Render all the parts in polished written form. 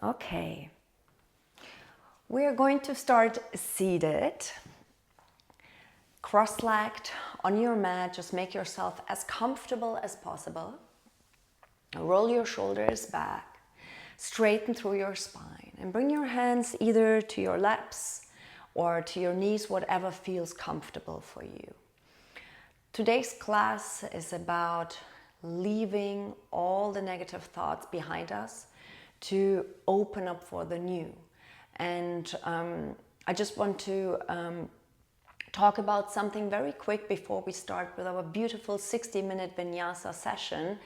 Okay, we are going to start seated, cross-legged on your mat. Just make yourself as comfortable as possible. Roll your shoulders back, straighten through your spine, and bring your hands either to your laps or to your knees, whatever feels comfortable for you. Today's class is about leaving all the negative thoughts behind us to open up for the new. And I just want to talk about something very quick before we start with our beautiful 60-minute Vinyasa session.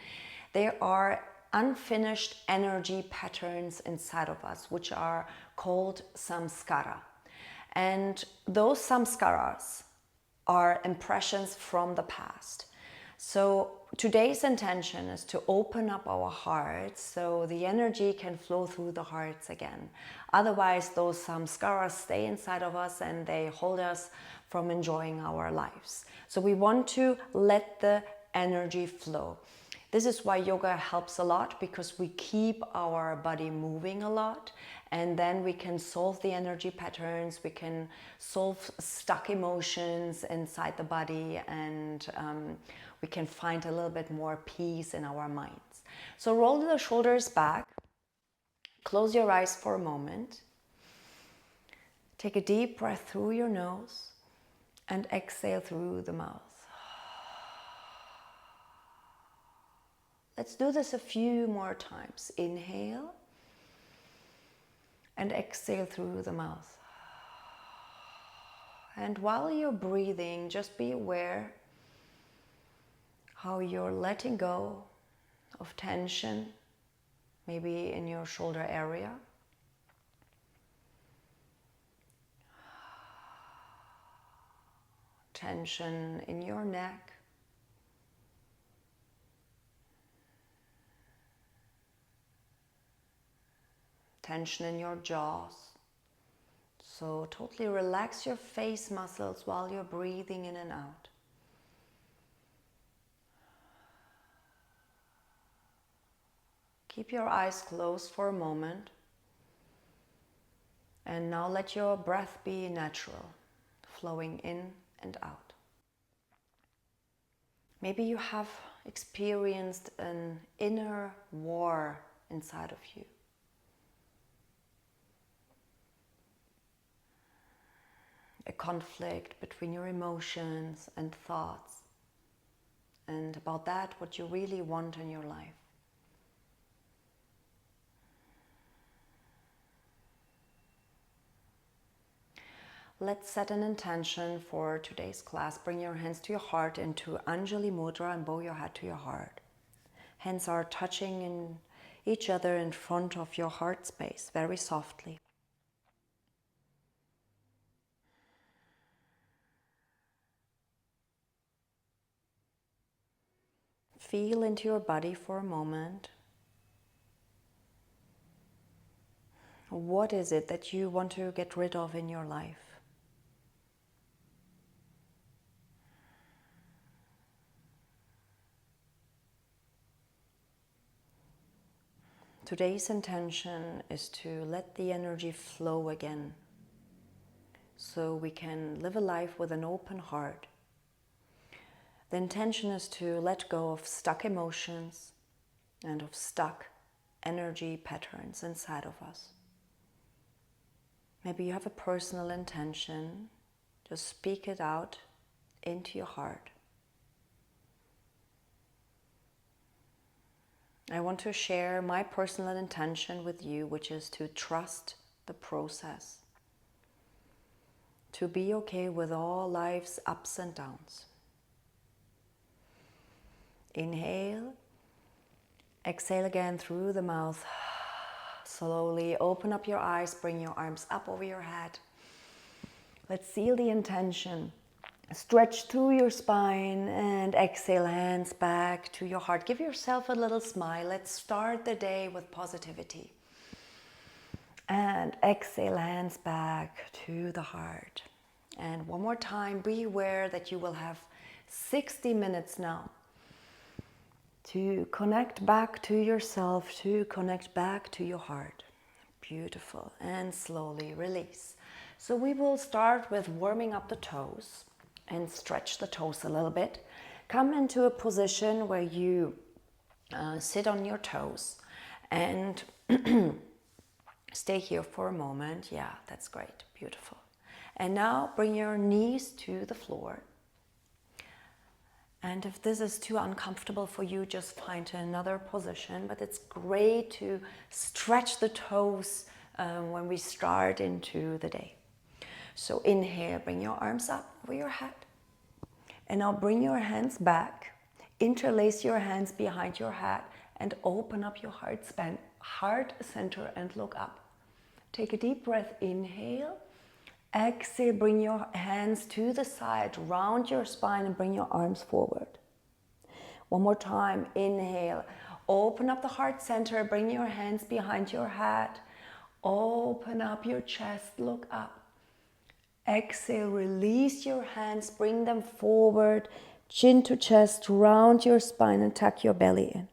There are unfinished energy patterns inside of us, which are called samskara. And those samskaras are impressions from the past. So today's intention is to open up our hearts so the energy can flow through the hearts again. Otherwise, those samskaras stay inside of us and they hold us from enjoying our lives. So we want to let the energy flow. This is why yoga helps a lot, because we keep our body moving a lot, and then we can solve the energy patterns, we can solve stuck emotions inside the body, and we can find a little bit more peace in our minds. So roll the shoulders back, close your eyes for a moment, take a deep breath through your nose and exhale through the mouth. Let's do this a few more times. Inhale and exhale through the mouth. And while you're breathing, just be aware how you're letting go of tension, maybe in your shoulder area. Tension in your neck. Tension in your jaws. So totally relax your face muscles while you're breathing in and out. Keep your eyes closed for a moment. And now let your breath be natural, flowing in and out. Maybe you have experienced an inner war inside of you. A conflict between your emotions and thoughts, and about that, what you really want in your life. Let's set an intention for today's class. Bring your hands to your heart into Anjali Mudra and bow your head to your heart. Hands are touching in each other in front of your heart space, very softly. Feel into your body for a moment. What is it that you want to get rid of in your life? Today's intention is to let the energy flow again, so we can live a life with an open heart. The intention is to let go of stuck emotions and of stuck energy patterns inside of us. Maybe you have a personal intention, just speak it out into your heart. I want to share my personal intention with you, which is to trust the process, to be okay with all life's ups and downs. Inhale, exhale again through the mouth. Slowly open up your eyes, bring your arms up over your head. Let's seal the intention. Stretch through your spine and exhale, hands back to your heart. Give yourself a little smile. Let's start the day with positivity. And exhale, hands back to the heart. And one more time, be aware that you will have 60 minutes now to connect back to yourself, to connect back to your heart. Beautiful. And slowly release. So we will start with warming up the toes and stretch the toes a little bit. Come into a position where you sit on your toes and stay here for a moment. Yeah, that's great. Beautiful. And now bring your knees to the floor. And if this is too uncomfortable for you, just find another position. But it's great to stretch the toes when we start into the day. So inhale, bring your arms up over your head. And now bring your hands back. Interlace your hands behind your head and open up your heart center and look up. Take a deep breath, inhale. Exhale, bring your hands to the side, round your spine and bring your arms forward. One more time, inhale. Open up the heart center, bring your hands behind your head. Open up your chest, look up. Exhale, release your hands, bring them forward, chin to chest, round your spine and tuck your belly in.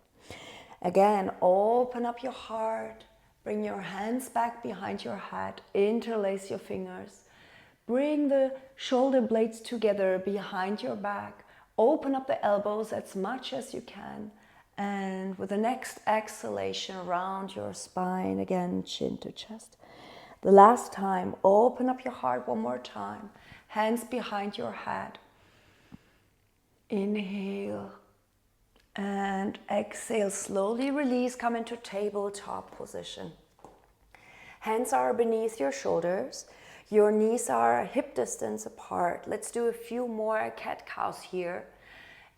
Again, open up your heart, bring your hands back behind your head, interlace your fingers. Bring the shoulder blades together behind your back. Open up the elbows as much as you can. And with the next exhalation, round your spine, again, chin to chest. The last time, open up your heart one more time. Hands behind your head. Inhale. And exhale, slowly release, come into tabletop position. Hands are beneath your shoulders. Your knees are hip distance apart. Let's do a few more cat-cows here.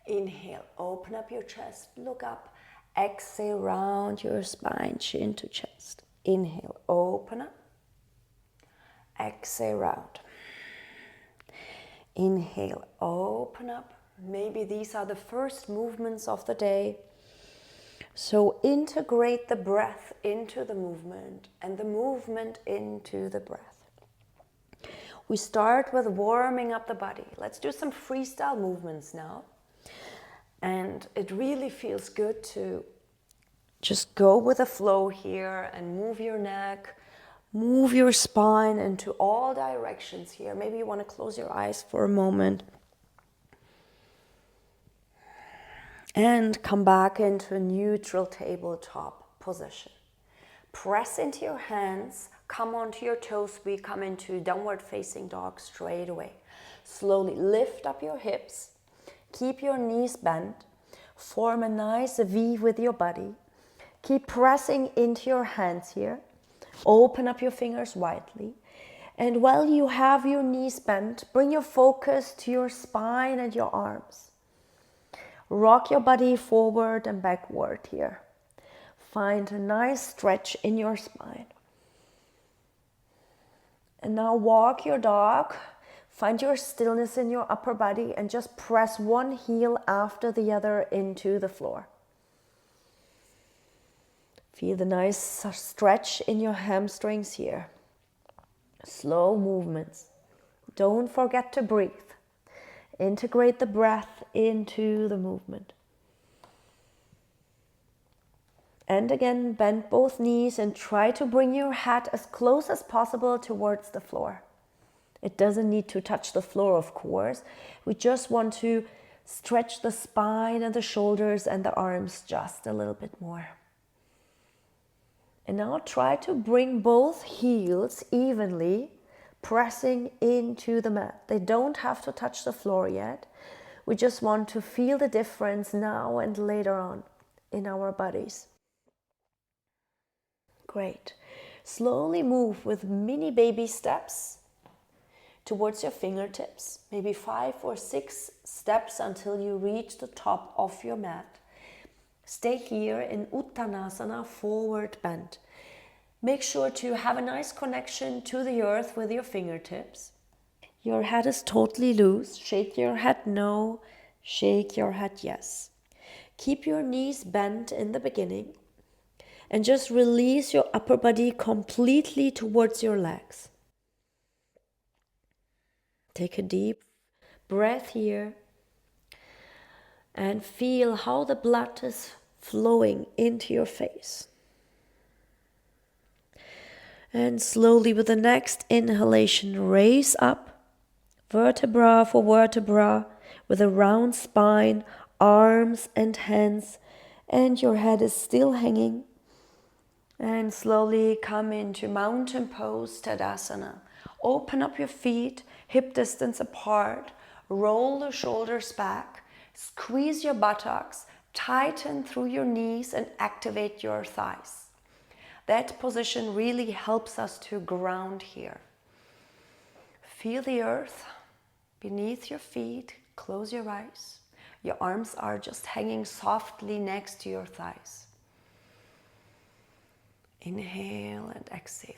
Inhale, open up your chest, look up. Exhale, round your spine, chin to chest. Inhale, open up. Exhale, round. Inhale, open up. Maybe these are the first movements of the day. So integrate the breath into the movement and the movement into the breath. We start with warming up the body. Let's do some freestyle movements now. And it really feels good to just go with the flow here and move your neck, move your spine into all directions here. Maybe you want to close your eyes for a moment. And come back into a neutral tabletop position. Press into your hands. Come onto your toes. We come into downward facing dog straight away. Slowly lift up your hips. Keep your knees bent. Form a nice V with your body. Keep pressing into your hands here. Open up your fingers widely. And while you have your knees bent, bring your focus to your spine and your arms. Rock your body forward and backward here. Find a nice stretch in your spine. And now walk your dog. Find your stillness in your upper body and just press one heel after the other into the floor. Feel the nice stretch in your hamstrings here. Slow movements. Don't forget to breathe. Integrate the breath into the movement. And again, bend both knees and try to bring your head as close as possible towards the floor. It doesn't need to touch the floor, of course. We just want to stretch the spine and the shoulders and the arms just a little bit more. And now try to bring both heels evenly, pressing into the mat. They don't have to touch the floor yet. We just want to feel the difference now and later on in our bodies. Great. Slowly move with mini baby steps towards your fingertips. Maybe 5 or 6 steps until you reach the top of your mat. Stay here in Uttanasana, forward bend. Make sure to have a nice connection to the earth with your fingertips. Your head is totally loose. Shake your head no, shake your head yes. Keep your knees bent in the beginning and just release your upper body completely towards your legs. Take a deep breath here and feel how the blood is flowing into your face. And slowly with the next inhalation, raise up, vertebra for vertebra, with a round spine, arms and hands, and your head is still hanging. And slowly come into mountain pose, Tadasana. Open up your feet, hip distance apart, roll the shoulders back, squeeze your buttocks, tighten through your knees and activate your thighs. That position really helps us to ground here. Feel the earth beneath your feet, close your eyes. Your arms are just hanging softly next to your thighs. Inhale and exhale.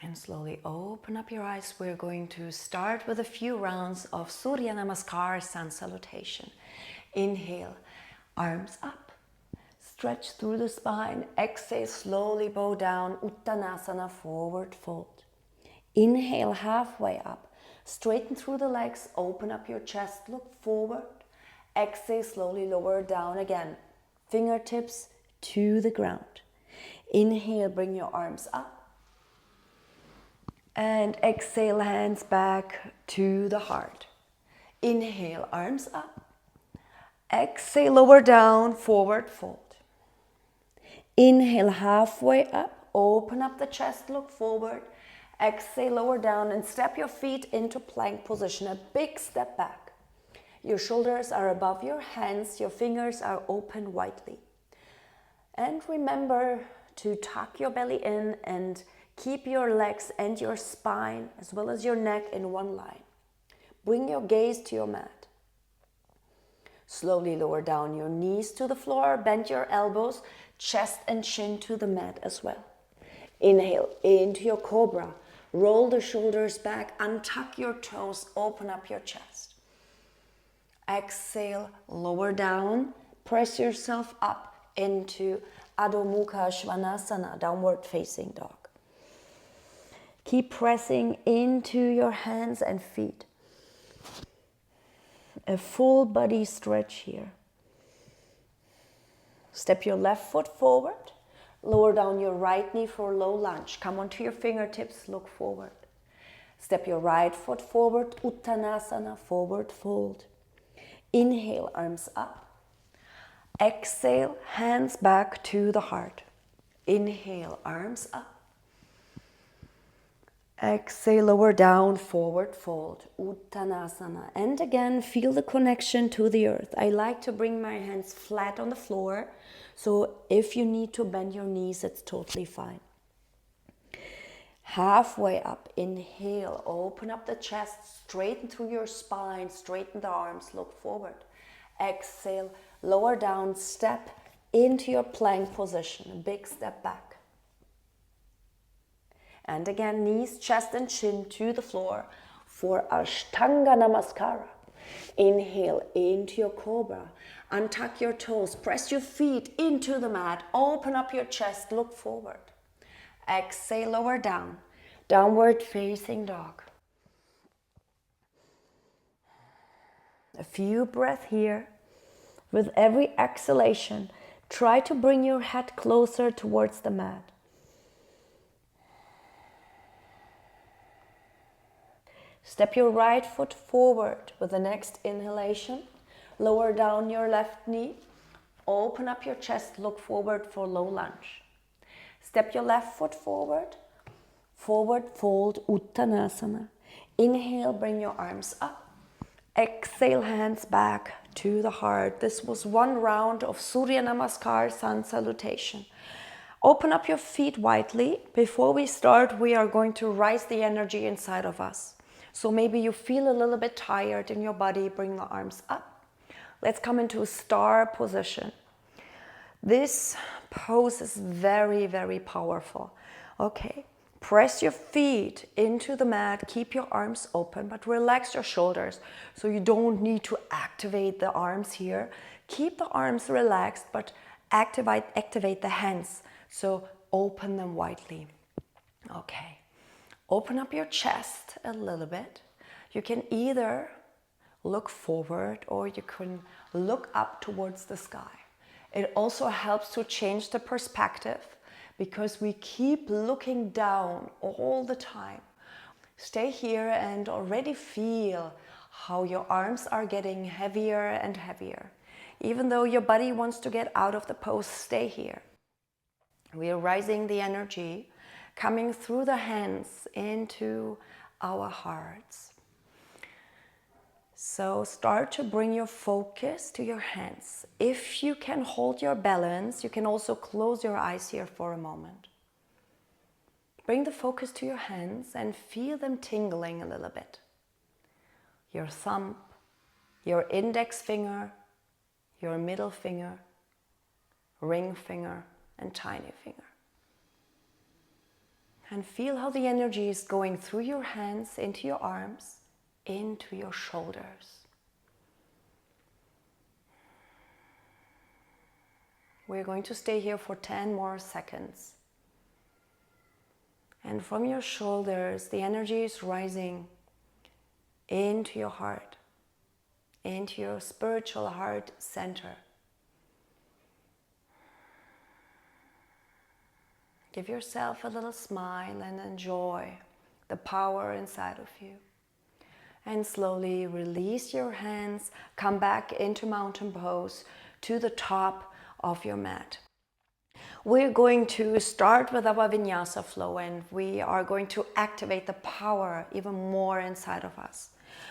And slowly open up your eyes. We're going to start with a few rounds of Surya Namaskar, Sun Salutation. Inhale, arms up. Stretch through the spine. Exhale, slowly bow down. Uttanasana, forward fold. Inhale, halfway up. Straighten through the legs. Open up your chest. Look forward. Exhale, slowly lower down again. Fingertips to the ground. Inhale, bring your arms up. And exhale, hands back to the heart. Inhale, arms up. Exhale, lower down, forward fold. Inhale, halfway up. Open up the chest, look forward. Exhale, lower down and step your feet into plank position. A big step back. Your shoulders are above your hands. Your fingers are open widely. And remember to tuck your belly in and keep your legs and your spine as well as your neck in one line. Bring your gaze to your mat. Slowly lower down your knees to the floor. Bend your elbows, chest and chin to the mat as well. Inhale into your cobra. Roll the shoulders back. Untuck your toes. Open up your chest. Exhale, lower down. Press yourself up into Adho Mukha Svanasana, downward facing dog. Keep pressing into your hands and feet. A full body stretch here. Step your left foot forward. Lower down your right knee for low lunge. Come onto your fingertips, look forward. Step your right foot forward, Uttanasana, forward fold. Inhale, arms up. Exhale, hands back to the heart. Inhale, arms up. Exhale, lower down, forward fold, Uttanasana. And again, feel the connection to the earth. I like to bring my hands flat on the floor. So if you need to bend your knees, it's totally fine. Halfway up, inhale, open up the chest, straighten through your spine, straighten the arms, look forward. Exhale, lower down, step into your plank position, a big step back. And again, knees, chest and chin to the floor for Ashtanga Namaskara. Inhale into your cobra. Untuck your toes. Press your feet into the mat. Open up your chest. Look forward. Exhale, lower down. Downward facing dog. A few breaths here. With every exhalation, try to bring your head closer towards the mat. Step your right foot forward with the next inhalation. Lower down your left knee. Open up your chest, look forward for low lunge. Step your left foot forward. Forward fold, Uttanasana. Inhale, bring your arms up. Exhale, hands back to the heart. This was one round of Surya Namaskar, Sun Salutation. Open up your feet widely. Before we start, we are going to rise the energy inside of us. So maybe you feel a little bit tired in your body, bring the arms up. Let's come into a star position. This pose is very, very powerful. Okay, press your feet into the mat, keep your arms open, but relax your shoulders. So you don't need to activate the arms here. Keep the arms relaxed, but activate the hands. So open them widely. Okay. Open up your chest a little bit. You can either look forward, or you can look up towards the sky. It also helps to change the perspective because we keep looking down all the time. Stay here and already feel how your arms are getting heavier and heavier. Even though your body wants to get out of the pose, stay here. We are rising the energy, coming through the hands into our hearts. So start to bring your focus to your hands. If you can hold your balance, you can also close your eyes here for a moment. Bring the focus to your hands and feel them tingling a little bit. Your thumb, your index finger, your middle finger, ring finger, and tiny finger. And feel how the energy is going through your hands, into your arms, into your shoulders. We're going to stay here for 10 more seconds. And from your shoulders, the energy is rising into your heart, into your spiritual heart center. Give yourself a little smile and enjoy the power inside of you. And slowly release your hands, come back into mountain pose to the top of your mat. We're going to start with our Vinyasa flow, and we are going to activate the power even more inside of us.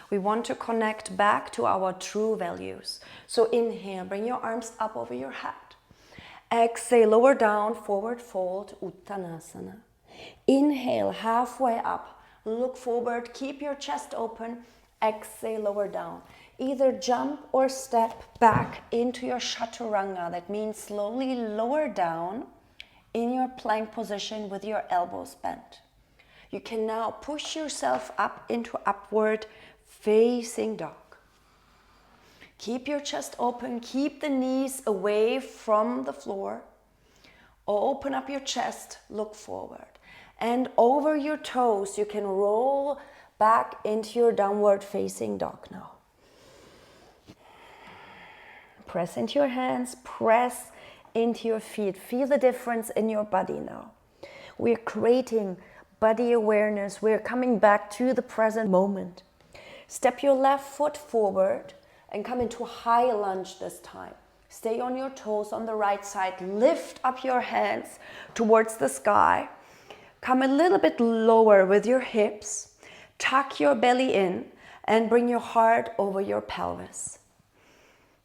We want to connect back to our true values. So inhale, bring your arms up over your head. Exhale, lower down, forward fold, Uttanasana. Inhale, halfway up, look forward, keep your chest open. Exhale, lower down. Either jump or step back into your Chaturanga. That means slowly lower down in your plank position with your elbows bent. You can now push yourself up into upward facing dog. Keep your chest open, keep the knees away from the floor. Open up your chest, look forward. And over your toes, you can roll back into your downward facing dog now. Press into your hands, press into your feet. Feel the difference in your body now. We're creating body awareness. We're coming back to the present moment. Step your left foot forward and come into a high lunge this time. Stay on your toes on the right side. Lift up your hands towards the sky. Come a little bit lower with your hips. Tuck your belly in and bring your heart over your pelvis.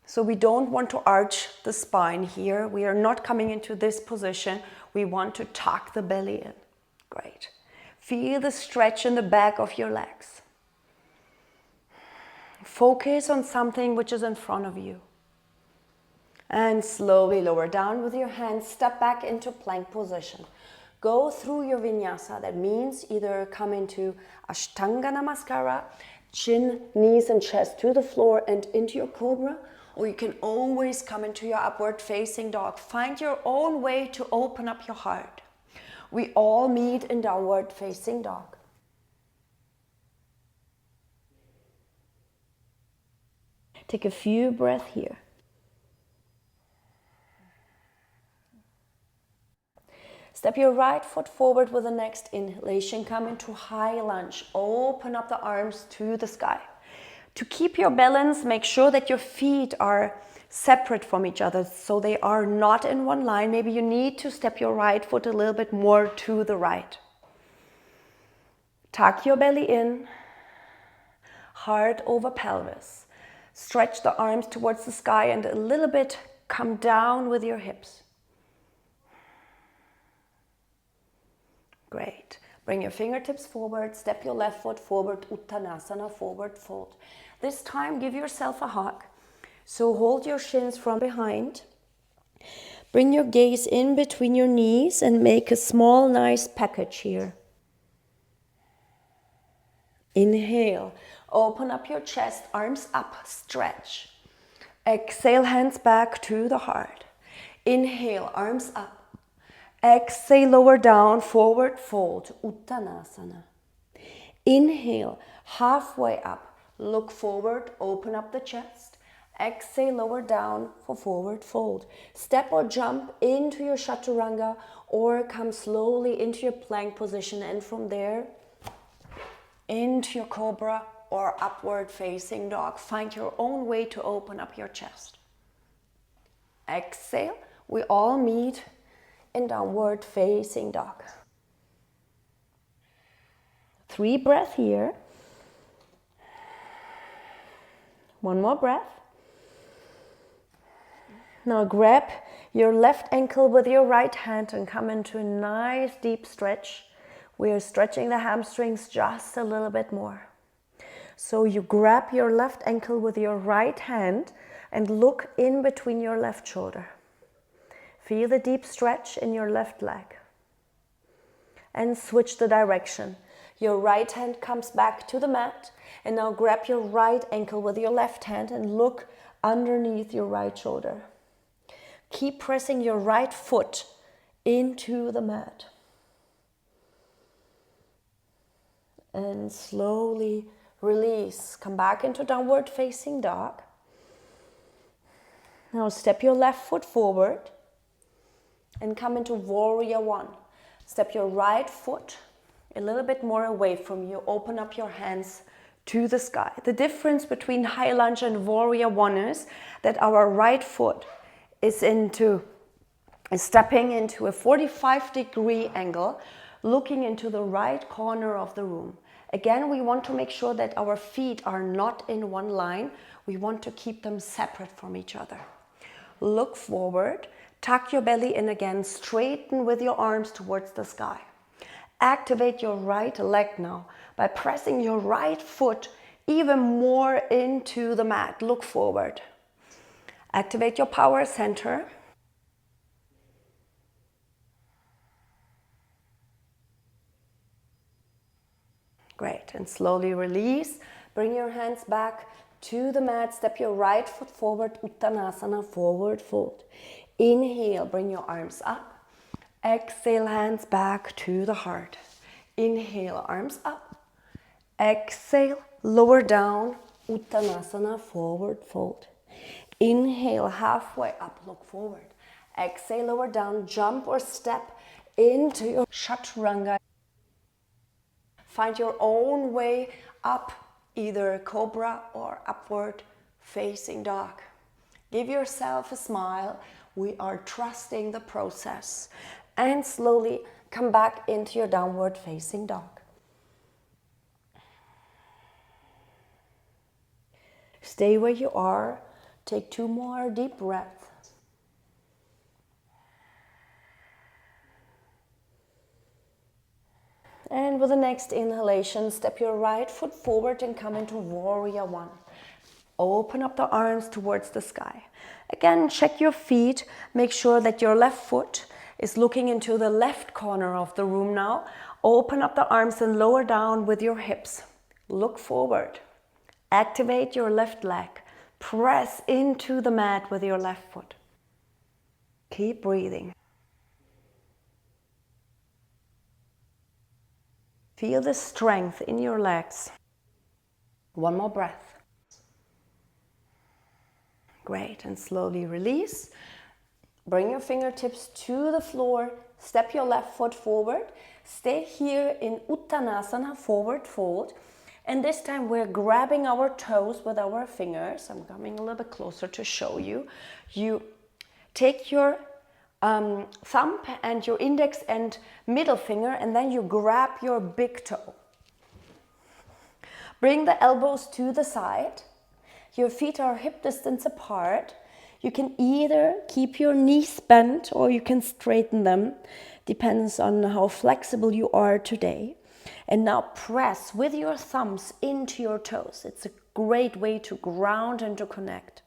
So we don't want to arch the spine here. We are not coming into this position. We want to tuck the belly in. Great. Feel the stretch in the back of your legs. Focus on something which is in front of you. And slowly lower down with your hands. Step back into plank position. Go through your Vinyasa. That means either come into Ashtanga Namaskara, chin, knees and chest to the floor and into your Cobra. Or you can always come into your upward facing dog. Find your own way to open up your heart. We all meet in downward facing dog. Take a few breaths here. Step your right foot forward with the next inhalation. Come into high lunge. Open up the arms to the sky. To keep your balance, make sure that your feet are separate from each other so they are not in one line. Maybe you need to step your right foot a little bit more to the right. Tuck your belly in, heart over pelvis. Stretch the arms towards the sky and a little bit come down with your hips. Great. Bring your fingertips forward, step your left foot forward, Uttanasana, forward fold. This time, give yourself a hug. So hold your shins from behind. Bring your gaze in between your knees and make a small, nice package here. Inhale, open up your chest, arms up, stretch. Exhale, hands back to the heart. Inhale, arms up. Exhale, lower down, forward fold, Uttanasana. Inhale, halfway up, Look forward, open up the chest. Exhale, lower down for forward fold. Step or jump into your chaturanga or come slowly into your plank position, and from there into your cobra or upward facing dog. Find your own way to open up your chest. Exhale, we all meet in downward facing dog. 3 breaths here. 1 more breath. Now grab your left ankle with your right hand and come into a nice deep stretch. We are stretching the hamstrings just a little bit more. So you grab your left ankle with your right hand and look in between your left shoulder. Feel the deep stretch in your left leg. And switch the direction. Your right hand comes back to the mat, and now grab your right ankle with your left hand and look underneath your right shoulder. Keep pressing your right foot into the mat. And slowly release. Come back into downward facing dog. Now step your left foot forward and come into warrior 1. Step your right foot a little bit more away from you. Open up your hands to the sky. The difference between high lunge and warrior 1 is that our right foot is stepping into a 45-degree angle, looking into the right corner of the room. Again, we want to make sure that our feet are not in one line. We want to keep them separate from each other. Look forward, tuck your belly in again, straighten with your arms towards the sky. Activate your right leg now by pressing your right foot even more into the mat. Look forward. Activate your power center. Great, and slowly release. Bring your hands back to the mat. Step your right foot forward, Uttanasana, forward fold. Inhale, bring your arms up. Exhale, hands back to the heart. Inhale, arms up. Exhale, lower down, Uttanasana, forward fold. Inhale, halfway up, look forward. Exhale, lower down, jump or step into your chaturanga. Find your own way up, either cobra or upward facing dog. Give yourself a smile. We are trusting the process. And slowly come back into your downward facing dog. Stay where you are. Take 2 more deep breaths. And with the next inhalation, step your right foot forward and come into warrior 1. Open up the arms towards the sky. Again, check your feet. Make sure that your left foot is looking into the left corner of the room now. Open up the arms and lower down with your hips. Look forward. Activate your left leg. Press into the mat with your left foot. Keep breathing. Feel the strength in your legs. 1 more breath. Great, and slowly release. Bring your fingertips to the floor. Step your left foot forward. Stay here in Uttanasana, forward fold. And this time we're grabbing our toes with our fingers. I'm coming a little bit closer to show you. You take your thumb and your index and middle finger, and then you grab your big toe. Bring the elbows to the side. Your feet are hip distance apart. You can either keep your knees bent or you can straighten them. Depends on how flexible you are today. And now press with your thumbs into your toes. It's a great way to ground and to connect.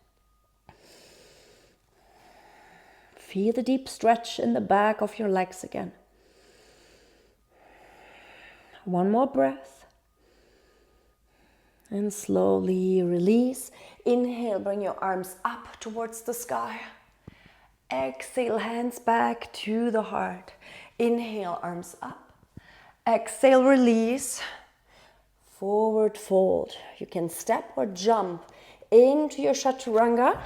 Feel the deep stretch in the back of your legs again. 1 more breath. And slowly release. Inhale, bring your arms up towards the sky. Exhale, hands back to the heart. Inhale, arms up. Exhale, release. forward fold. You can step or jump into your chaturanga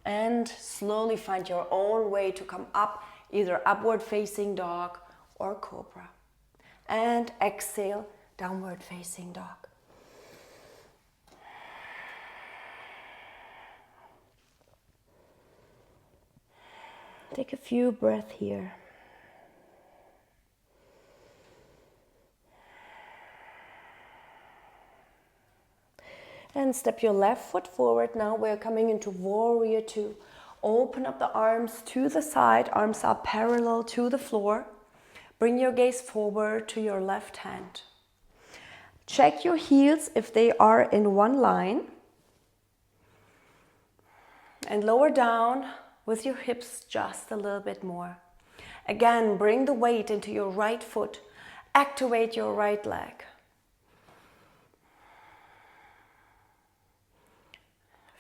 and slowly find your own way to come up, either upward facing dog or cobra. And exhale, downward facing dog. Take a few breaths here. And step your left foot forward. Now we're coming into warrior two. Open up the arms to the side. Arms are parallel to the floor. Bring your gaze forward to your left hand. Check your heels if they are in one line. And lower down with your hips just a little bit more. Again, bring the weight into your right foot. Activate your right leg.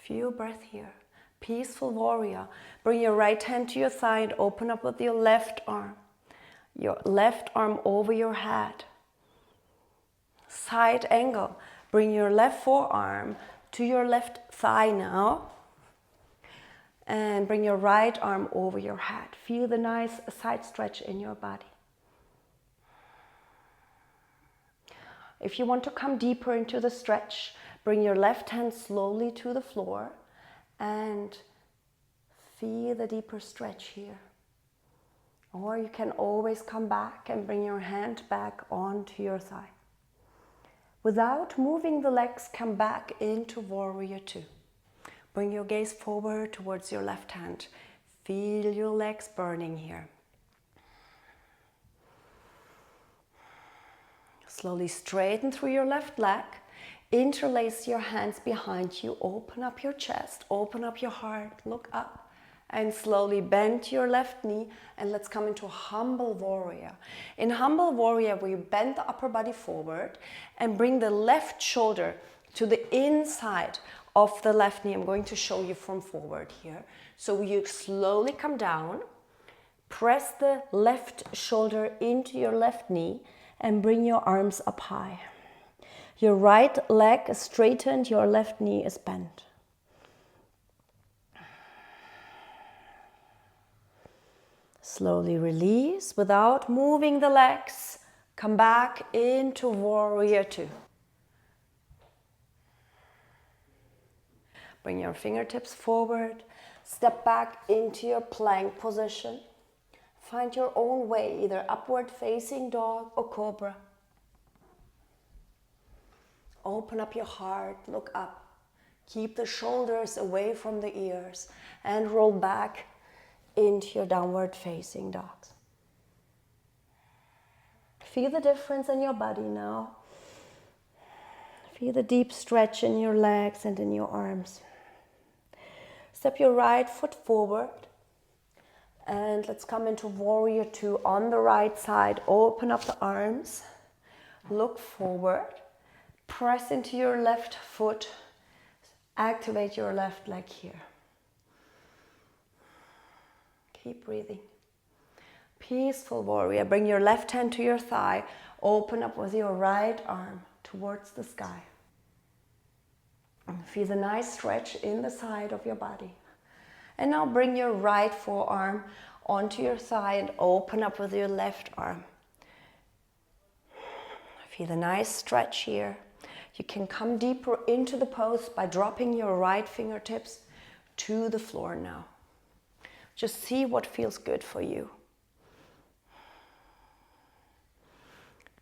Few breaths here. Peaceful warrior. Bring your right hand to your side. Open up with your left arm. Your left arm over your head. Side angle. Bring your left forearm to your left thigh now. And bring your right arm over your head. Feel the nice side stretch in your body. If you want to come deeper into the stretch, bring your left hand slowly to the floor and feel the deeper stretch here. Or you can always come back and bring your hand back onto your thigh. Without moving the legs, come back into warrior two. Bring your gaze forward towards your left hand. Feel your legs burning here. Slowly straighten through your left leg. Interlace your hands behind you. Open up your chest. Open up your heart. Look up. And slowly bend your left knee. And let's come into humble warrior. In humble warrior, we bend the upper body forward and bring the left shoulder to the inside of the left knee. I'm going to show you from forward here. So you slowly come down, press the left shoulder into your left knee and bring your arms up high. Your right leg is straightened, your left knee is bent. Slowly release without moving the legs. Come back into warrior two. Bring your fingertips forward. Step back into your plank position. Find your own way, either upward facing dog or cobra. Open up your heart, look up. Keep the shoulders away from the ears and roll back into your downward facing dog. Feel the difference in your body now. Feel the deep stretch in your legs and in your arms. Step your right foot forward and let's come into warrior two on the right side. Open up the arms, look forward, press into your left foot, activate your left leg here. Keep breathing. Peaceful warrior. Bring your left hand to your thigh, open up with your right arm towards the sky. Feel the nice stretch in the side of your body. And now bring your right forearm onto your thigh and open up with your left arm. Feel the nice stretch here. You can come deeper into the pose by dropping your right fingertips to the floor now. Just see what feels good for you.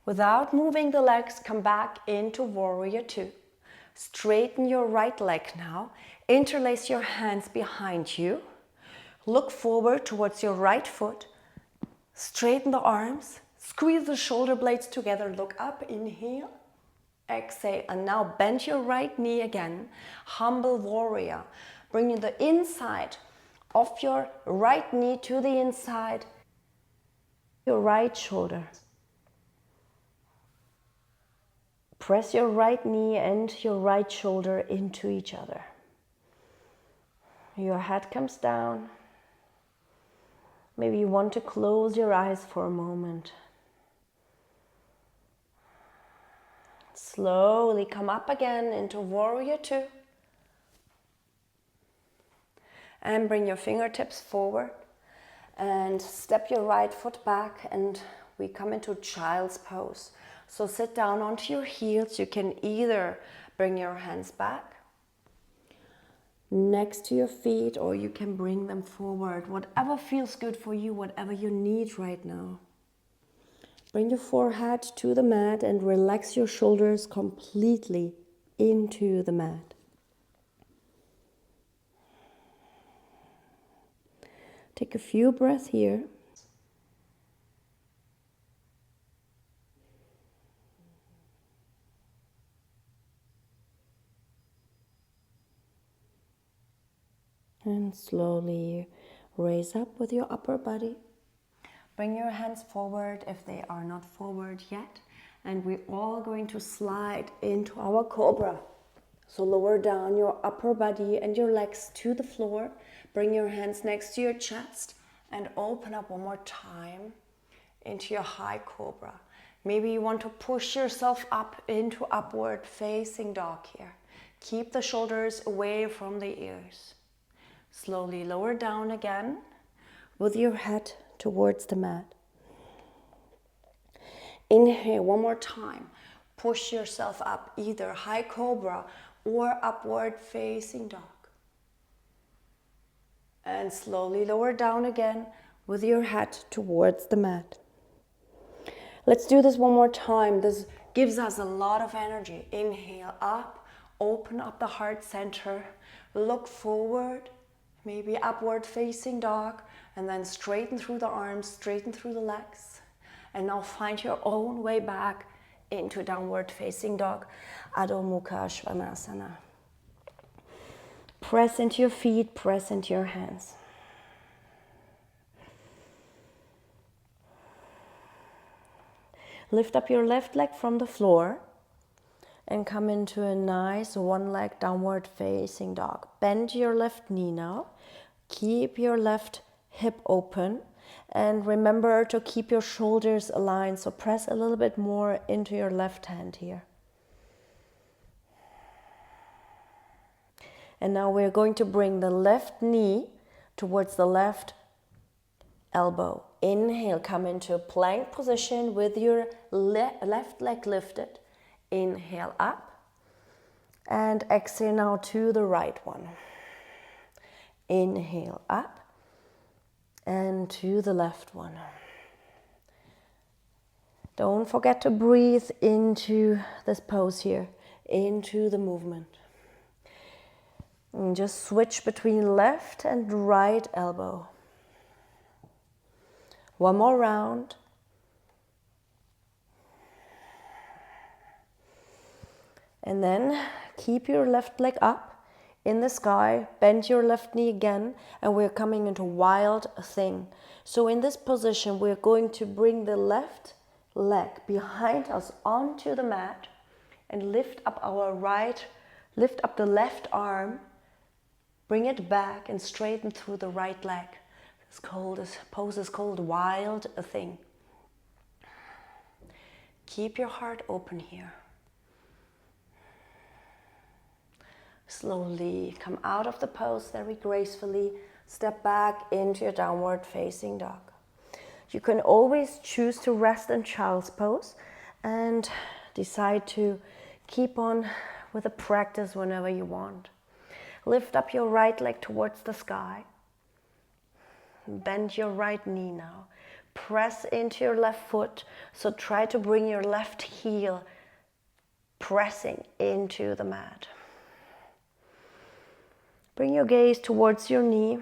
Without moving the legs, come back into warrior two. Straighten your right leg now. Interlace your hands behind you. Look forward towards your right foot. Straighten the arms. Squeeze the shoulder blades together. Look up. Inhale. Exhale. And now bend your right knee again. Humble warrior. Bringing the inside of your right knee to the inside. Your right shoulder. Press your right knee and your right shoulder into each other. Your head comes down. Maybe you want to close your eyes for a moment. Slowly come up again into warrior two. And bring your fingertips forward and step your right foot back, and we come into child's pose. So sit down onto your heels. You can either bring your hands back next to your feet, or you can bring them forward. Whatever feels good for you, whatever you need right now. Bring your forehead to the mat and relax your shoulders completely into the mat. Take a few breaths here. And slowly raise up with your upper body. Bring your hands forward if they are not forward yet. And we're all going to slide into our cobra. So lower down your upper body and your legs to the floor. Bring your hands next to your chest and open up one more time into your high cobra. Maybe you want to push yourself up into upward facing dog here. Keep the shoulders away from the ears. Slowly lower down again with your head towards the mat. Inhale one more time. Push yourself up, either high cobra or upward facing dog. And slowly lower down again with your head towards the mat. Let's do this one more time. This gives us a lot of energy. Inhale up, open up the heart center, look forward, maybe upward facing dog, and then straighten through the arms, straighten through the legs. And now find your own way back into downward facing dog, Adho Mukha Svanasana. Press into your feet, press into your hands. Lift up your left leg from the floor and come into a nice one leg downward facing dog. Bend your left knee now. Keep your left hip open and remember to keep your shoulders aligned. So press a little bit more into your left hand here. And now we're going to bring the left knee towards the left elbow. Inhale, come into a plank position with your left leg lifted. Inhale up and exhale now to the right one. Inhale up and to the left one. Don't forget to breathe into this pose here, into the movement. And just switch between left and right elbow. One more round. And then keep your left leg up in the sky, bend your left knee again, and we're coming into wild thing. So in this position, we're going to bring the left leg behind us onto the mat and lift up the left arm, bring it back and straighten through the right leg. This pose is called wild thing. Keep your heart open here. Slowly come out of the pose very gracefully. Step back into your downward facing dog. You can always choose to rest in child's pose and decide to keep on with the practice whenever you want. Lift up your right leg towards the sky. Bend your right knee now. Press into your left foot. So try to bring your left heel pressing into the mat. Bring your gaze towards your knee.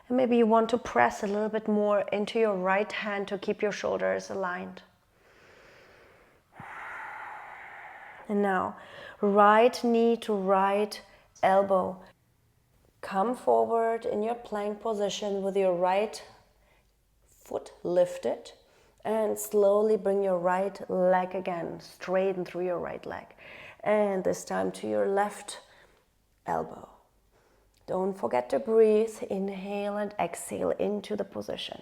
And maybe you want to press a little bit more into your right hand to keep your shoulders aligned. And now, right knee to right elbow. Come forward in your plank position with your right foot lifted. And slowly bring your right leg again, straighten through your right leg. And this time to your left elbow. Don't forget to breathe. Inhale and exhale into the position.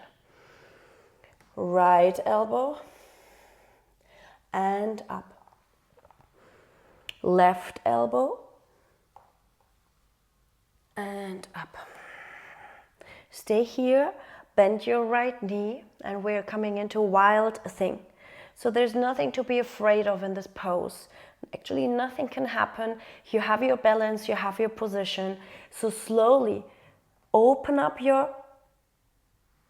Right elbow and up. Left elbow and up. Stay here, bend your right knee, and we're coming into wild thing. So there's nothing to be afraid of in this pose. Actually, nothing can happen. You have your balance, you have your position. So slowly open up your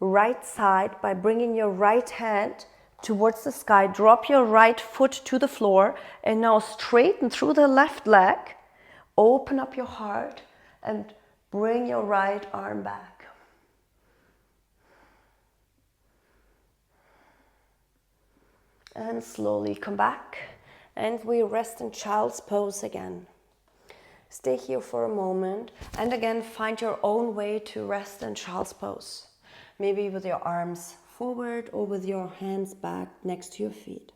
right side by bringing your right hand towards the sky. Drop your right foot to the floor and now straighten through the left leg. Open up your heart and bring your right arm back. And slowly come back. And we rest in child's pose again. Stay here for a moment. And again, find your own way to rest in child's pose. Maybe with your arms forward or with your hands back next to your feet.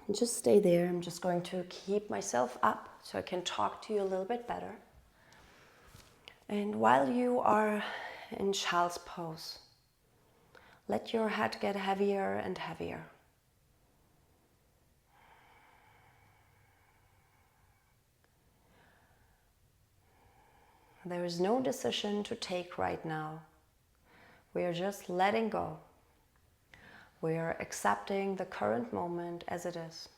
And just stay there. I'm just going to keep myself up so I can talk to you a little bit better. And while you are in child's pose, let your head get heavier and heavier. There is no decision to take right now. We are just letting go. We are accepting the current moment as it is.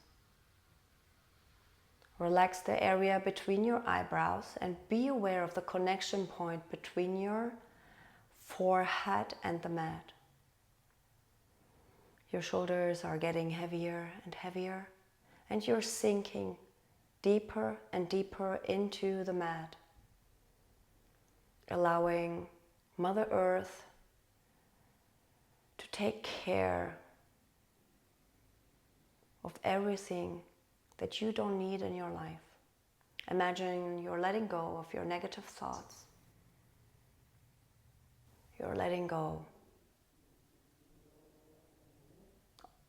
Relax the area between your eyebrows and be aware of the connection point between your forehead and the mat. Your shoulders are getting heavier and heavier, and you're sinking deeper and deeper into the mat, allowing Mother Earth to take care of everything that you don't need in your life. Imagine you're letting go of your negative thoughts. You're letting go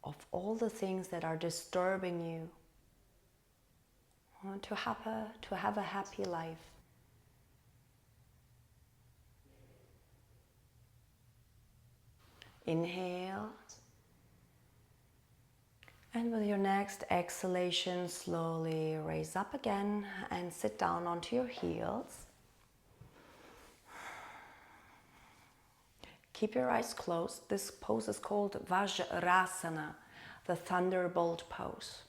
of all the things that are disturbing you to have a happy life. Inhale. And with your next exhalation, slowly raise up again and sit down onto your heels. Keep your eyes closed. This pose is called Vajrasana, the thunderbolt pose.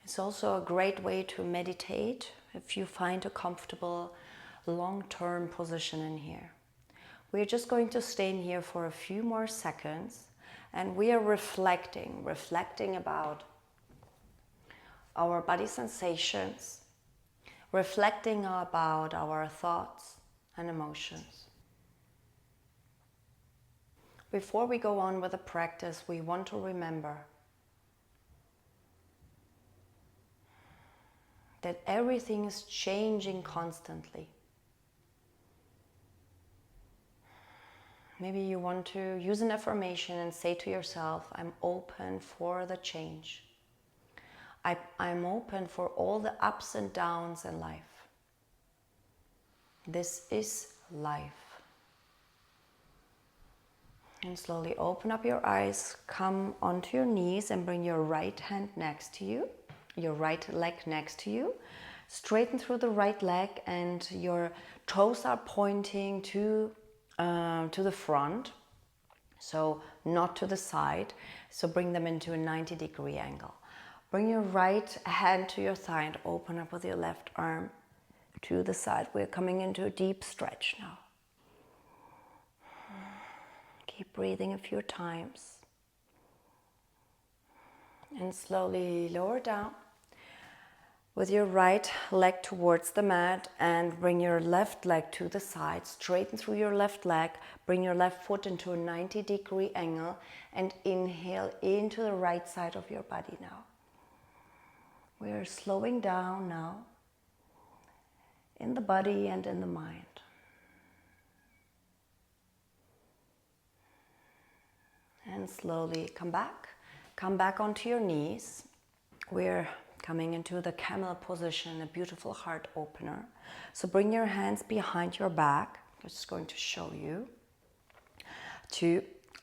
It's also a great way to meditate if you find a comfortable long-term position in here. We're just going to stay in here for a few more seconds, and we are reflecting about our body sensations, reflecting about our thoughts and emotions. Before we go on with the practice, we want to remember that everything is changing constantly. Maybe you want to use an affirmation and say to yourself, I'm open for the change. I'm open for all the ups and downs in life. This is life. And slowly open up your eyes, come onto your knees and bring your right hand next to you, your right leg next to you. Straighten through the right leg and your toes are pointing to the front, so not to the side. So bring them into a 90-degree angle. Bring your right hand to your thigh and open up with your left arm to the side. We're coming into a deep stretch now. Keep breathing a few times. And slowly lower down with your right leg towards the mat and bring your left leg to the side. Straighten through your left leg. Bring your left foot into a 90-degree angle and inhale into the right side of your body now. We are slowing down now in the body and in the mind. And slowly come back onto your knees. We're coming into the camel position, a beautiful heart opener. So bring your hands behind your back. I'm just going to show you.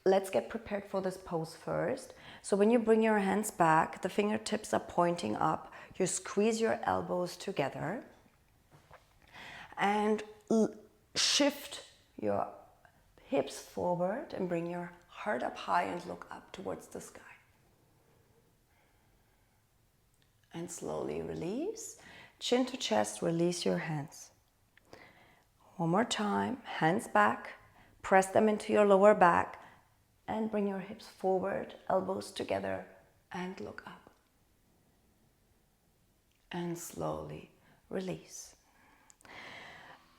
Let's get prepared for this pose first. So when you bring your hands back, the fingertips are pointing up. You squeeze your elbows together and shift your hips forward and bring your heart up high and look up towards the sky. And slowly release. Chin to chest, release your hands. One more time, hands back, press them into your lower back and bring your hips forward, elbows together and look up. And slowly release.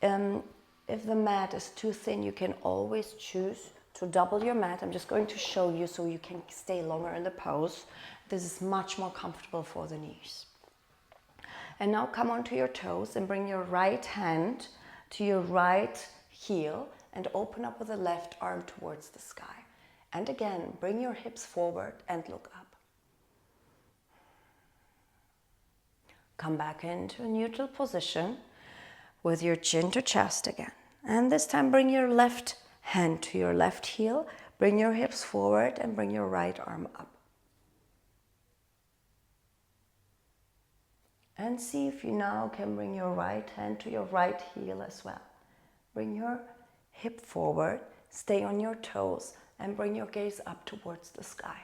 If the mat is too thin, you can always choose to double your mat. I'm just going to show you so you can stay longer in the pose. This is much more comfortable for the knees. And now come onto your toes and bring your right hand to your right heel and open up with the left arm towards the sky. And again, bring your hips forward and look up. Come back into a neutral position with your chin to chest again. And this time bring your left hand to your left heel, bring your hips forward and bring your right arm up. And see if you now can bring your right hand to your right heel as well. Bring your hip forward, stay on your toes, and bring your gaze up towards the sky.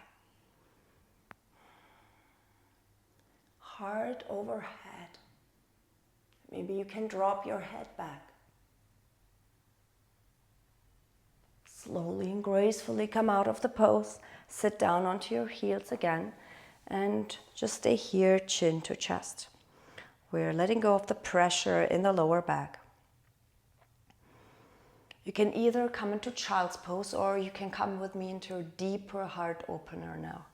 Heart overhead. Maybe you can drop your head back. Slowly and gracefully come out of the pose, sit down onto your heels again, and just stay here, chin to chest. We're letting go of the pressure in the lower back. You can either come into child's pose or you can come with me into a deeper heart opener now.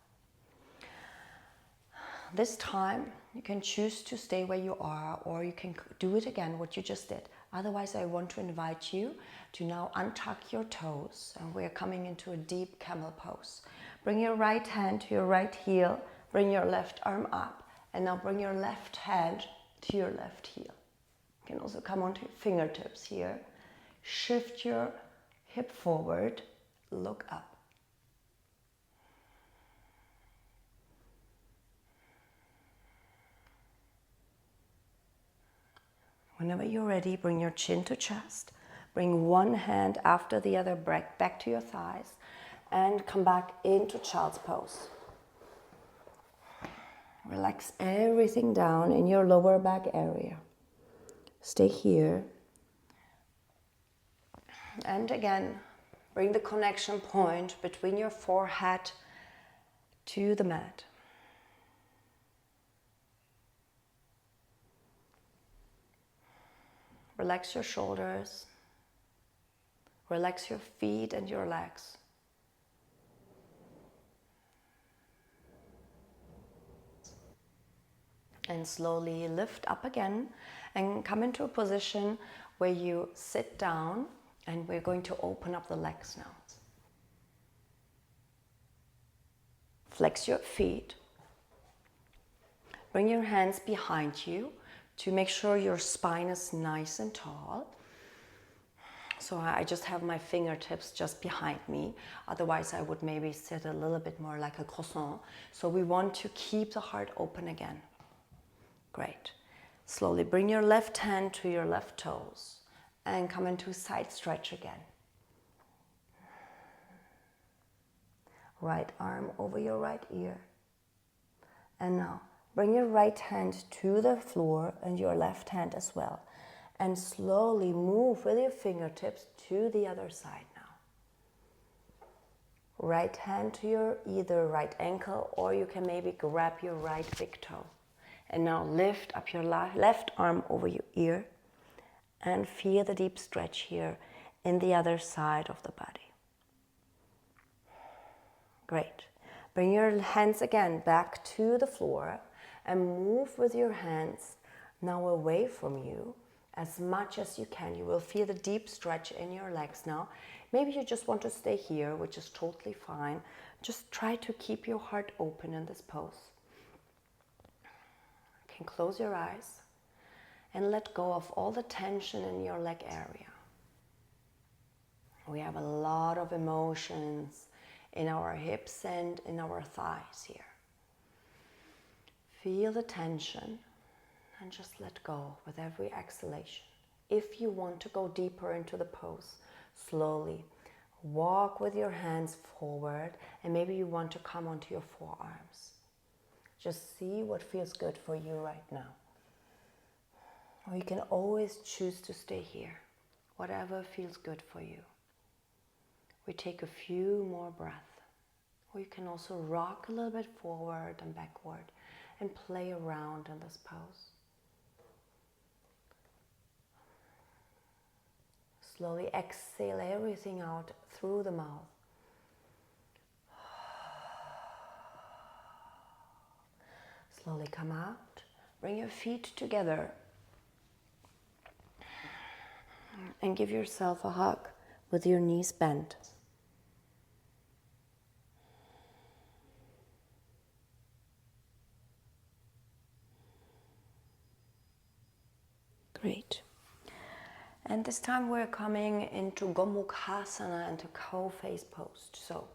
This time you can choose to stay where you are or you can do it again what you just did. Otherwise, I want to invite you to now untuck your toes and we're coming into a deep camel pose. Bring your right hand to your right heel, bring your left arm up and now bring your left hand to your left heel. You can also come onto your fingertips here. Shift your hip forward, look up. Whenever you're ready, bring your chin to chest. Bring one hand after the other back to your thighs and come back into child's pose. Relax everything down in your lower back area. Stay here. And again, bring the connection point between your forehead to the mat. Relax your shoulders. Relax your feet and your legs. And slowly lift up again and come into a position where you sit down and we're going to open up the legs now. Flex your feet. Bring your hands behind you to make sure your spine is nice and tall. So I just have my fingertips just behind me. Otherwise I would maybe sit a little bit more like a croissant. So we want to keep the heart open again. Great. Slowly bring your left hand to your left toes and come into a side stretch again. Right arm over your right ear. And now bring your right hand to the floor and your left hand as well. And slowly move with your fingertips to the other side now. Right hand to your either right ankle or you can maybe grab your right big toe. And now lift up your left arm over your ear and feel the deep stretch here in the other side of the body. Great. Bring your hands again back to the floor and move with your hands now away from you as much as you can. You will feel the deep stretch in your legs now. Maybe you just want to stay here, which is totally fine. Just try to keep your heart open in this pose. You can close your eyes and let go of all the tension in your leg area. We have a lot of emotions in our hips and in our thighs here. Feel the tension and just let go with every exhalation. If you want to go deeper into the pose, slowly walk with your hands forward, and maybe you want to come onto your forearms. Just see what feels good for you right now. Or you can always choose to stay here, whatever feels good for you. We take a few more breaths. Or you can also rock a little bit forward and backward and play around in this pose. Slowly exhale everything out through the mouth. Slowly come out. Bring your feet together. And give yourself a hug with your knees bent. Great. And this time we're coming into Gomukhasana, into cow-face pose. So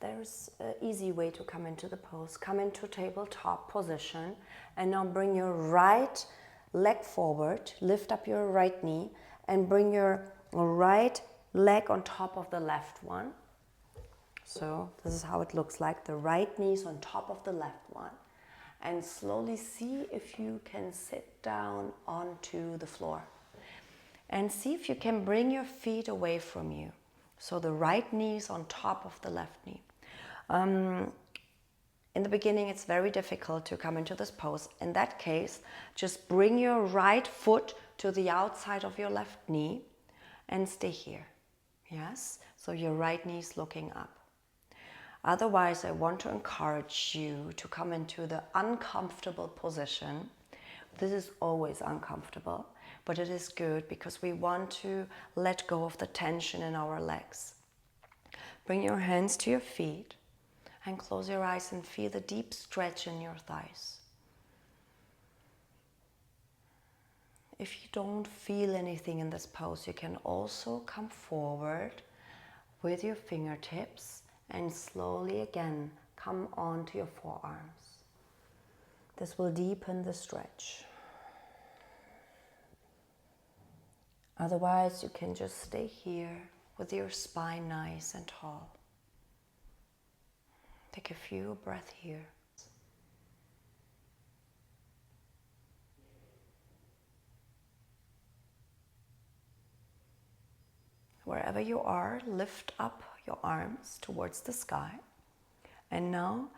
there's an easy way to come into the pose. Come into tabletop position and now bring your right leg forward, lift up your right knee and bring your right leg on top of the left one. So this is how it looks like. The right knee is on top of the left one. And slowly see if you can sit down onto the floor. And see if you can bring your feet away from you. So the right knee is on top of the left knee. In the beginning, it's very difficult to come into this pose. In that case, just bring your right foot to the outside of your left knee and stay here. Yes? So your right knee is looking up. Otherwise, I want to encourage you to come into the uncomfortable position. This is always uncomfortable, but it is good because we want to let go of the tension in our legs. Bring your hands to your feet and close your eyes and feel the deep stretch in your thighs. If you don't feel anything in this pose, you can also come forward with your fingertips and slowly again come onto your forearms. This will deepen the stretch. Otherwise, you can just stay here with your spine nice and tall. Take a few breaths here. Wherever you are, lift up your arms towards the sky. And now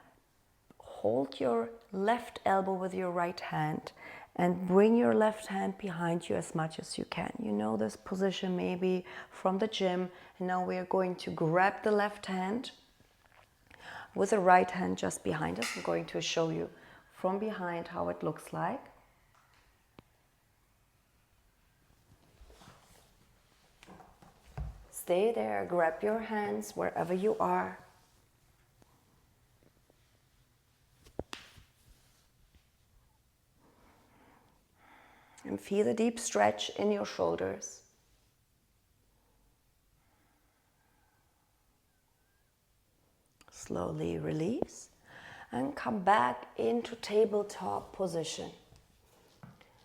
hold your left elbow with your right hand and bring your left hand behind you as much as you can. You know this position maybe from the gym. And now we are going to grab the left hand with the right hand just behind us. I'm going to show you from behind how it looks like. Stay there, grab your hands wherever you are. And feel the deep stretch in your shoulders. Slowly release and come back into tabletop position.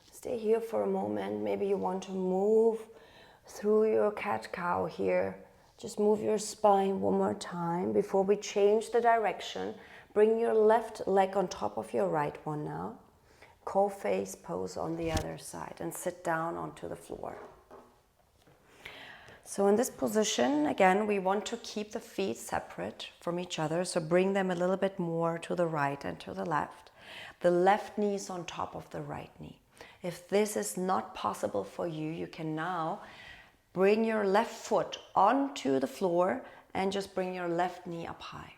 Stay here for a moment. Maybe you want to move through your cat-cow here. Just move your spine one more time before we change the direction. Bring your left leg on top of your right one now. Cow-face pose on the other side and sit down onto the floor. So in this position, again, we want to keep the feet separate from each other. So bring them a little bit more to the right and to the left. The left knee is on top of the right knee. If this is not possible for you, you can now bring your left foot onto the floor and just bring your left knee up high.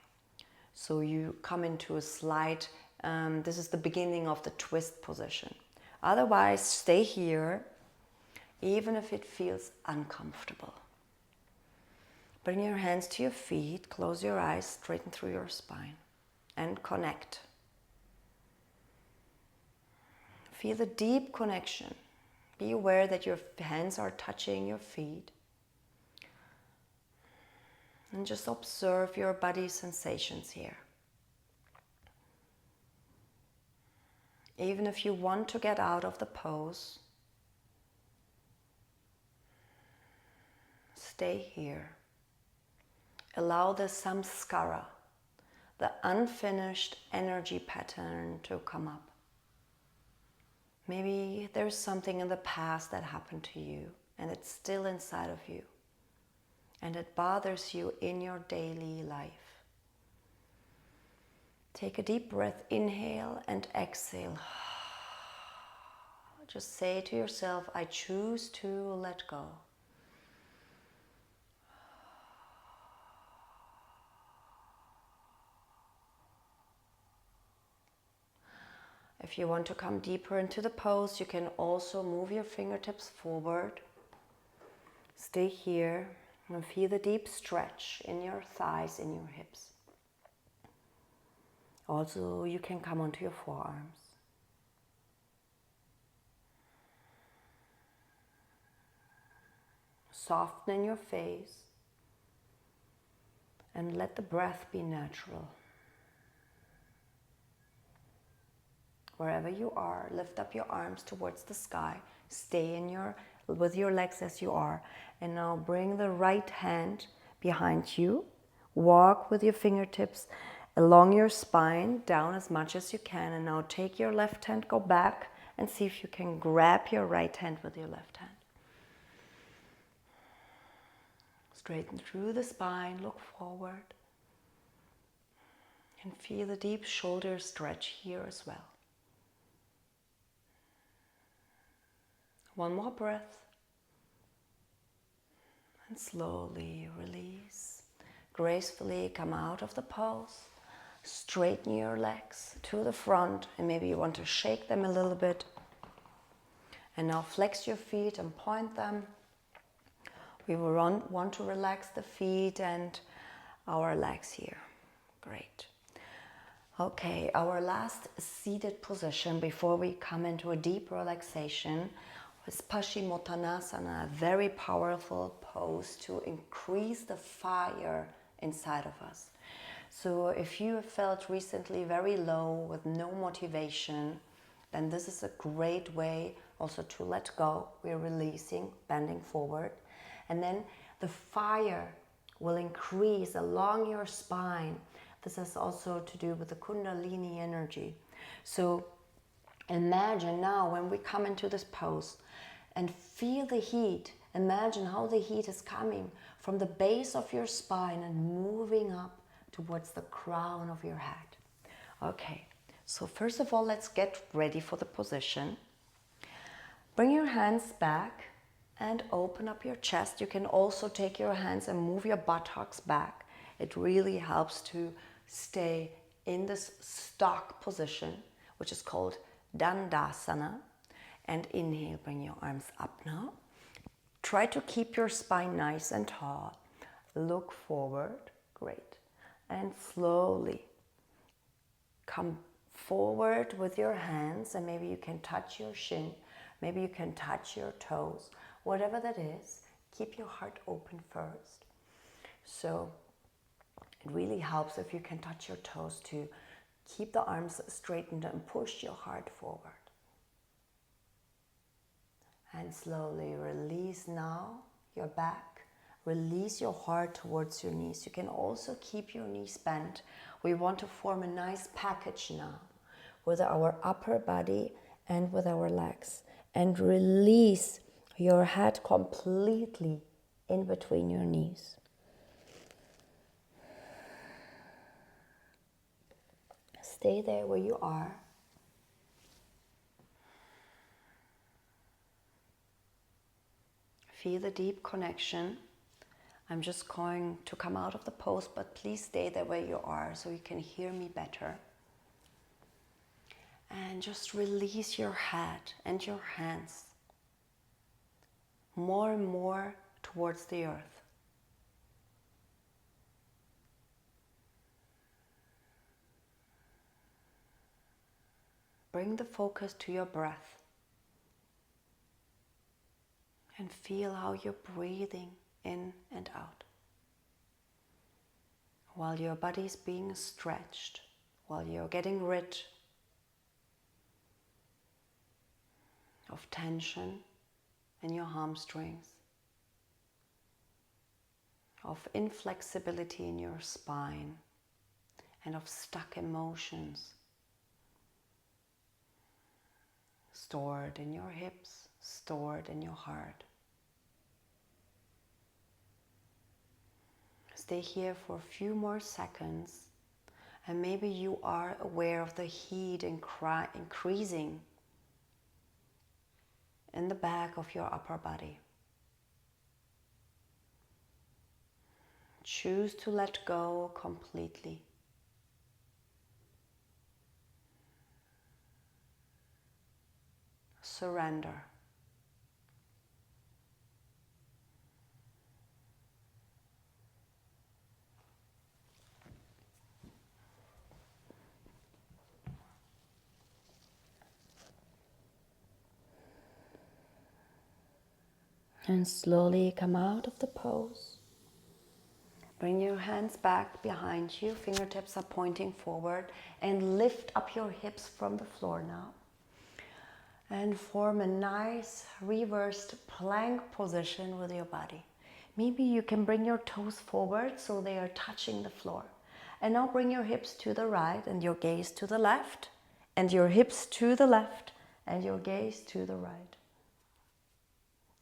So you come into a slight, this is the beginning of the twist position. Otherwise, stay here, even if it feels uncomfortable. Bring your hands to your feet, close your eyes, straighten through your spine, and connect. Feel the deep connection. Be aware that your hands are touching your feet. And just observe your body sensations here. Even if you want to get out of the pose, stay here. Allow the samskara, the unfinished energy pattern, to come up. Maybe there's something in the past that happened to you and it's still inside of you and it bothers you in your daily life. Take a deep breath, inhale and exhale. Just say to yourself, I choose to let go. If you want to come deeper into the pose, you can also move your fingertips forward. Stay here and feel the deep stretch in your thighs, in your hips. Also, you can come onto your forearms. Soften your face and let the breath be natural. Wherever you are, lift up your arms towards the sky. Stay with your legs as you are. And now bring the right hand behind you. Walk with your fingertips along your spine, down as much as you can. And now take your left hand, go back, and see if you can grab your right hand with your left hand. Straighten through the spine, look forward. And feel the deep shoulder stretch here as well. One more breath. And slowly release. Gracefully come out of the pose. Straighten your legs to the front, and maybe you want to shake them a little bit. And now flex your feet and point them. We will want to relax the feet and our legs here. Great. Okay, our last seated position before we come into a deep relaxation is Paschimottanasana, a very powerful pose to increase the fire inside of us. So if you have felt recently very low with no motivation, then this is a great way also to let go. We're releasing, bending forward. And then the fire will increase along your spine. This has also to do with the Kundalini energy. So imagine now when we come into this pose and feel the heat. Imagine how the heat is coming from the base of your spine and moving up towards the crown of your head. Okay, so first of all, let's get ready for the position. Bring your hands back and open up your chest. You can also take your hands and move your buttocks back. It really helps to stay in this stock position, which is called Dandasana. And inhale, bring your arms up now. Try to keep your spine nice and tall. Look forward, great. And slowly come forward with your hands, and maybe you can touch your shin, maybe you can touch your toes. Whatever that is, keep your heart open first. So it really helps if you can touch your toes to keep the arms straightened and push your heart forward. And slowly release now your back. Release your heart towards your knees. You can also keep your knees bent. We want to form a nice package now with our upper body and with our legs. And release your head completely in between your knees. Stay there where you are. Feel the deep connection. I'm just going to come out of the pose, but please stay there where you are so you can hear me better. And just release your head and your hands more and more towards the earth. Bring the focus to your breath. And feel how you're breathing in and out. while your body is being stretched, while you're getting rid of tension in your hamstrings, of inflexibility in your spine, and of stuck emotions stored in your hips, stored in your heart. Stay here for a few more seconds, and maybe you are aware of the heat increasing in the back of your upper body. Choose to let go completely. Surrender. And slowly come out of the pose. Bring your hands back behind you, fingertips are pointing forward, and lift up your hips from the floor now. And form a nice reversed plank position with your body. Maybe you can bring your toes forward so they are touching the floor. And now bring your hips to the right and your gaze to the left, and your hips to the left and your gaze to the right.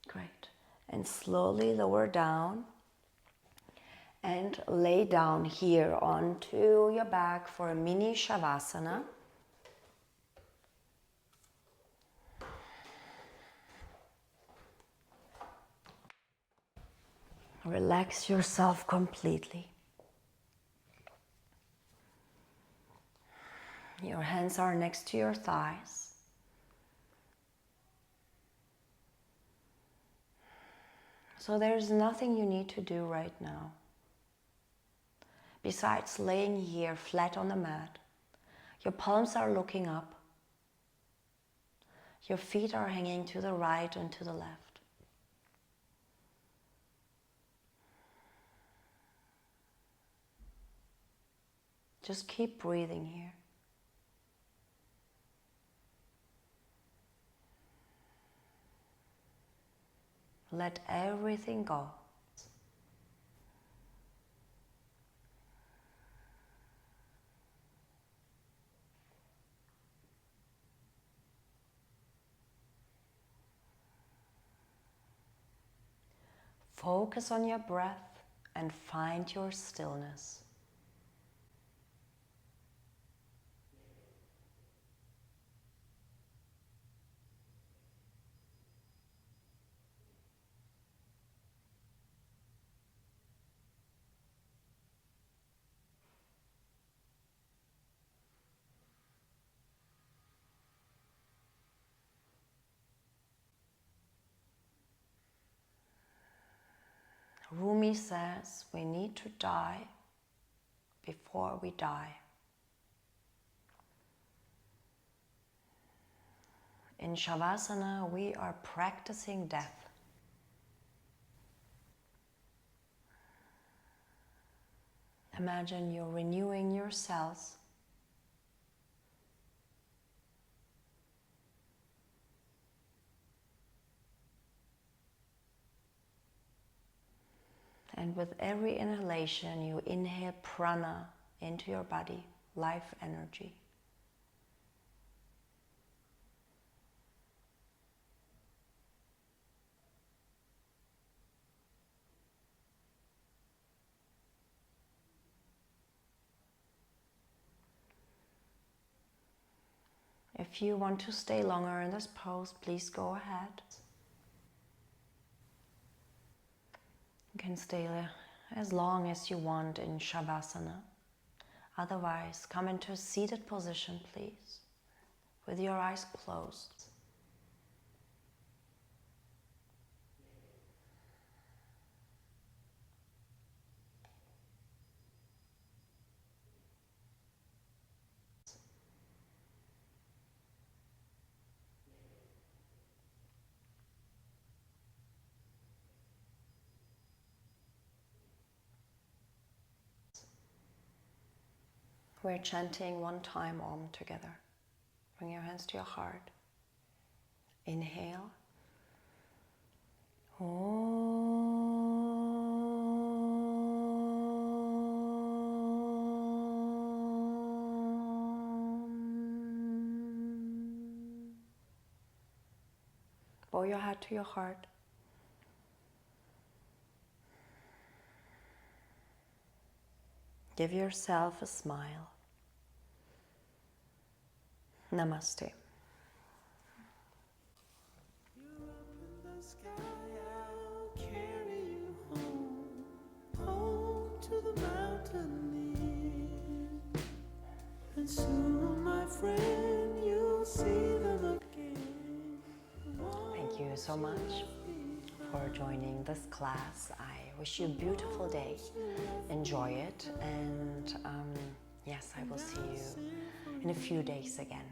Great. And slowly lower down and lay down here onto your back for a mini shavasana. Relax yourself completely. Your hands are next to your thighs. So there's nothing you need to do right now, besides laying here flat on the mat. Your palms are looking up. Your feet are hanging to the right and to the left. Just keep breathing here. Let everything go. Focus on your breath and find your stillness. Rumi says we need to die before we die. In Shavasana, we are practicing death. Imagine you're renewing your cells. And with every inhalation, you inhale prana into your body, life energy. If you want to stay longer in this pose, please go ahead. You can stay as long as you want in Shavasana. Otherwise, come into a seated position, please, with your eyes closed. We're chanting one time Om together. Bring your hands to your heart. Inhale. Bow your head to your heart. Give yourself a smile. Namaste. Soon, my friend, you'll see them again. Thank you so much for joining this class. I wish you a beautiful day. Enjoy it, and yes, I will see you in a few days again.